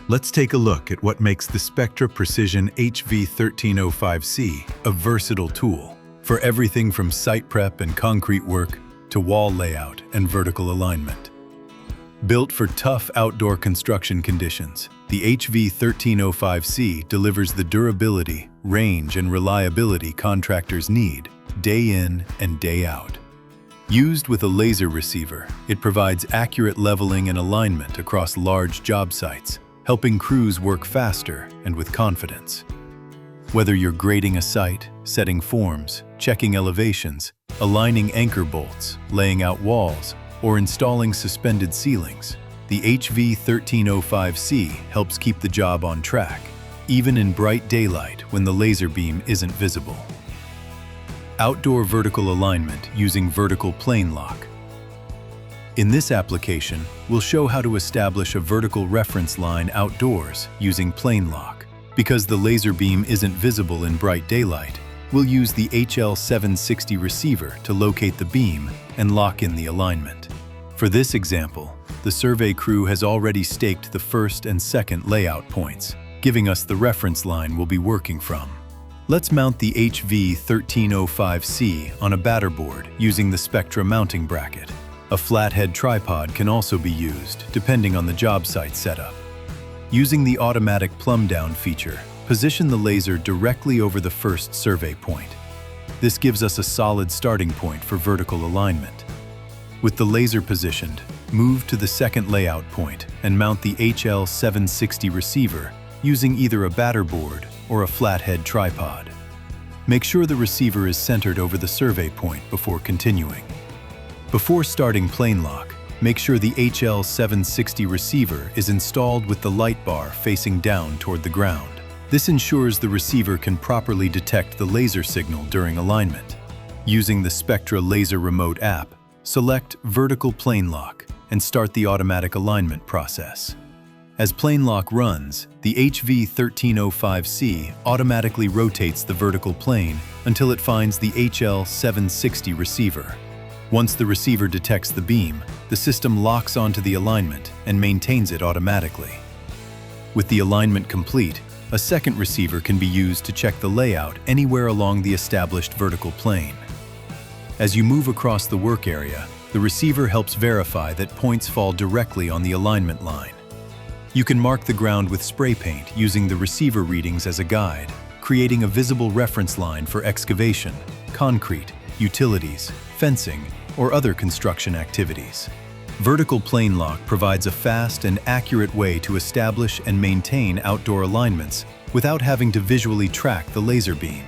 Let's take a look at what makes the Spectra Precision HV1305C a versatile tool for everything from site prep and concrete work to wall layout and vertical alignment. Built for tough outdoor construction conditions, the HV1305C delivers the durability, range, and reliability contractors need day in and day out. Used with a laser receiver, it provides accurate leveling and alignment across large job sites, helping crews work faster and with confidence. Whether you're grading a site, setting forms, checking elevations, aligning anchor bolts, laying out walls, or installing suspended ceilings, the HV1305C helps keep the job on track, even in bright daylight when the laser beam isn't visible. Outdoor vertical alignment using vertical PlaneLok. In this application, we'll show how to establish a vertical reference line outdoors using PlaneLok. Because the laser beam isn't visible in bright daylight, we'll use the HL760 receiver to locate the beam and lock in the alignment. For this example, the survey crew has already staked the first and second layout points, giving us the reference line we'll be working from. Let's mount the HV1305C on a batter board using the Spectra mounting bracket. A flathead tripod can also be used, depending on the job site setup. Using the automatic plumb-down feature, position the laser directly over the first survey point. This gives us a solid starting point for vertical alignment. With the laser positioned, move to the second layout point and mount the HL760 receiver using either a batter board or a flathead tripod. Make sure the receiver is centered over the survey point before continuing. Before starting PlaneLok, make sure the HL760 receiver is installed with the light bar facing down toward the ground. This ensures the receiver can properly detect the laser signal during alignment. Using the Spectra Laser Remote app, select Vertical PlaneLok and start the automatic alignment process. As PlaneLok runs, the HV1305C automatically rotates the vertical plane until it finds the HL760 receiver. Once the receiver detects the beam, the system locks onto the alignment and maintains it automatically. With the alignment complete, a second receiver can be used to check the layout anywhere along the established vertical plane. As you move across the work area, the receiver helps verify that points fall directly on the alignment line. You can mark the ground with spray paint using the receiver readings as a guide, creating a visible reference line for excavation, concrete, utilities, fencing, or other construction activities. Vertical PlaneLok provides a fast and accurate way to establish and maintain outdoor alignments without having to visually track the laser beam.